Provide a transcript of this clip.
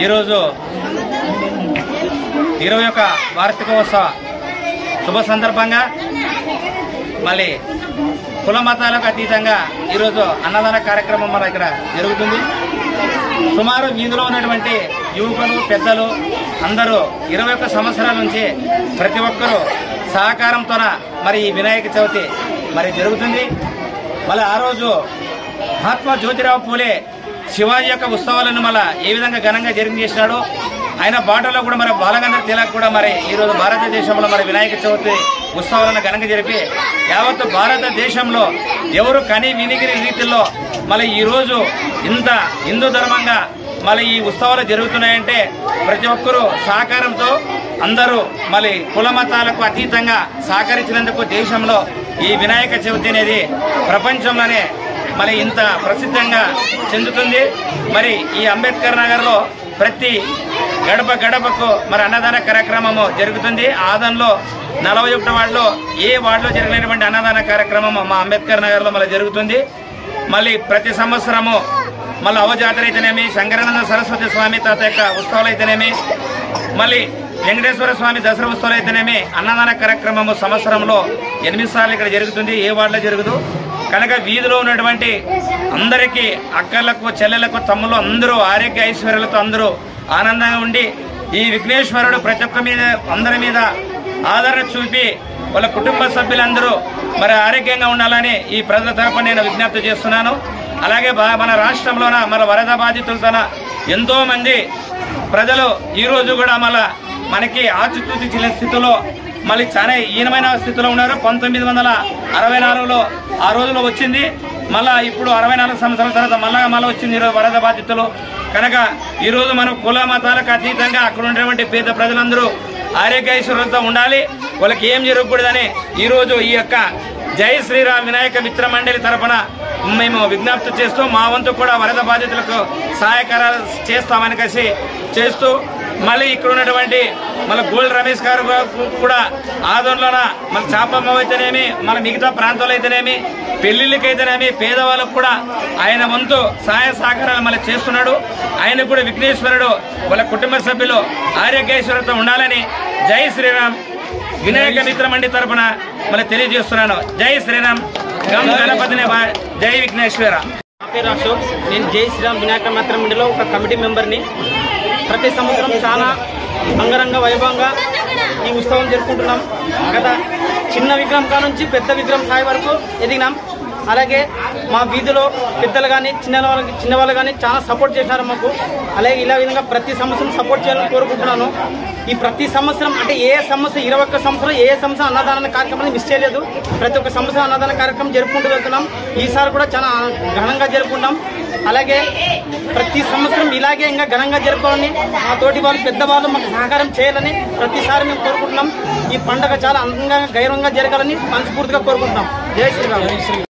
ఈరోజు 21వ వార్షికోత్సవ శుభ సందర్భంగా మళ్ళీ కుల మతాలకు అతీతంగా ఈరోజు అన్నదాన కార్యక్రమం మన ఇక్కడ జరుగుతుంది. సుమారు వీధిలో ఉన్నటువంటి యువకులు పెద్దలు అందరూ 21 సంవత్సరాల నుంచి ప్రతి ఒక్కరూ సహకారంతో మరి ఈ వినాయక చవితి మరి జరుగుతుంది. మళ్ళీ ఆ రోజు మహాత్మా జ్యోతిరావు పూలే శివాజీ యొక్క ఉత్సవాలను మళ్ళీ ఏ విధంగా ఘనంగా జరిపించేసినాడు. ఆయన బాటలో కూడా మరి బాలగంధర్ తిలక్ కూడా మరి ఈరోజు భారతదేశంలో మరి వినాయక చవితి ఉత్సవాలను ఘనంగా జరిపి యావత్తు భారతదేశంలో ఎవరు కని వినిగిరి రీతిలో మళ్ళీ ఈరోజు ఇంత హిందూ ధర్మంగా మళ్ళీ ఈ ఉత్సవాలు జరుగుతున్నాయంటే ప్రతి ఒక్కరూ సహకారంతో అందరూ మళ్ళీ కుల మతాలకు అతీతంగా సహకరించినందుకు దేశంలో ఈ వినాయక చవితి అనేది ప్రపంచంలోనే మరి ఇంత ప్రసిద్ధంగా చెందుతుంది. మరి ఈ అంబేద్కర్ నగర్లో ప్రతి గడప గడపకు మరి అన్నదాన కార్యక్రమము జరుగుతుంది. ఆదంలో 41 వార్డులో ఏ వార్డులో జరిగినటువంటి అన్నదాన కార్యక్రమము మా అంబేద్కర్ నగర్లో మళ్ళీ జరుగుతుంది. మళ్ళీ ప్రతి సంవత్సరము మళ్ళీ అవజాతర అయితేనేమి, శంకరానంద సరస్వతి స్వామి తాత యొక్క ఉత్సవాలు అయితేనేమి, మళ్ళీ వెంకటేశ్వర స్వామి దసరా ఉత్సవాలు అయితేనేమి అన్నదాన కార్యక్రమము సంవత్సరంలో 8 సార్లు ఇక్కడ జరుగుతుంది. ఏ వార్డులో జరుగుదు కనుక వీధిలో ఉన్నటువంటి అందరికీ అక్కలకు చెల్లెలకు తమ్ముళ్ళు అందరూ ఆరోగ్య ఐశ్వర్యాలతో అందరూ ఆనందంగా ఉండి ఈ విఘ్నేశ్వరుడు ప్రతి ఒక్క మీద అందరి మీద ఆదరణ చూపి వాళ్ళ కుటుంబ సభ్యులందరూ మరి ఆరోగ్యంగా ఉండాలని ఈ ప్రజల తరపున నేను విజ్ఞప్తి చేస్తున్నాను. అలాగే మన రాష్ట్రంలోన మన వరద బాధితులతోన ఎంతో మంది ప్రజలు ఈరోజు కూడా మళ్ళా మనకి ఆచితూచి స్థితిలో మళ్ళీ చాలా హీనమైన స్థితిలో ఉన్నారు. 1964లో ఆ రోజులో వచ్చింది. మళ్ళా ఇప్పుడు 64 సంవత్సరాల తర్వాత మళ్ళీ వచ్చింది ఈరోజు వరద బాధితులు. కనుక ఈరోజు మనం కుల మతాలకు అతీతంగా అక్కడ ఉన్నటువంటి పేద ప్రజలందరూ ఆరోగ్య ఐశ్వర్యంతో ఉండాలి. వాళ్ళకి ఏం జరగకూడదని ఈరోజు ఈ యొక్క జై శ్రీరామ్ వినాయక మిత్ర మండలి తరఫున మేము విజ్ఞప్తి చేస్తూ మా వంతు కూడా వరద బాధితులకు సహాయకారాలు చేస్తామని కలిసి చేస్తూ మళ్ళీ ఇక్కడ ఉన్నటువంటి మళ్ళీ గోల్డ్ రమేష్ గారు కూడా ఆదోళన మన చాపమ్మ అయితేనేమి మన మిగతా ప్రాంతాలు అయితేనేమి పెళ్లిళ్ళకైతేనేమి పేదవాళ్ళకు కూడా ఆయన వంతు సహాయ సహకారాలు మళ్ళీ చేస్తున్నాడు. ఆయన కూడా విఘ్నేశ్వరుడు వాళ్ళ కుటుంబ సభ్యులు ఆరోగ్యేశ్వరులతో ఉండాలని జై శ్రీరామ్ వినాయక మిత్ర మండలి తరఫున మళ్ళీ తెలియజేస్తున్నాను. జై శ్రీరామ్ గణపతిని జై విఘ్నేశ్వర. నా పేరు అశోక్. నేను జై శ్రీరామ్ వినాయక మిత్ర మండలిలో ఒక కమిటీ మెంబర్ని. ప్రతి సంవత్సరం చాలా అంగరంగ వైభవంగా ఈ ఉత్సవం జరుపుకుంటున్నాం. గత చిన్న విగ్రహం కానుంచి పెద్ద విగ్రహం స్థాయి వరకు ఎదిగినాం. అలాగే మా వీధిలో పెద్దలు కానీ చిన్నవాళ్ళు కానీ చాలా సపోర్ట్ చేశారు మాకు. అలాగే ఇలా విధంగా ప్రతి సంవత్సరం సపోర్ట్ చేయాలని కోరుకుంటున్నాను. ఈ ప్రతి సంవత్సరం అంటే ఏ సంవత్సరం 21 సంవత్సరం ఏ సంవత్సరం అన్నదాన కార్యక్రమాన్ని మిస్ చేయలేదు. ప్రతి ఒక్క సంవత్సరం అన్నదాన కార్యక్రమం జరుపుకుంటూ వెళ్తున్నాం. ఈసారి కూడా చాలా ఘనంగా జరుపుకుంటాం. అలాగే ప్రతి సంవత్సరం ఇలాగే ఇంకా ఘనంగా జరుపుకోవాలని మా తోటి వాళ్ళు పెద్దవాళ్ళు మాకు సహకారం చేయాలని ప్రతిసారి మేము కోరుకుంటున్నాం. ఈ పండుగ చాలా అందంగా గౌరవంగా జరగాలని మనస్ఫూర్తిగా కోరుకుంటున్నాం. జై శ్రీరామ్.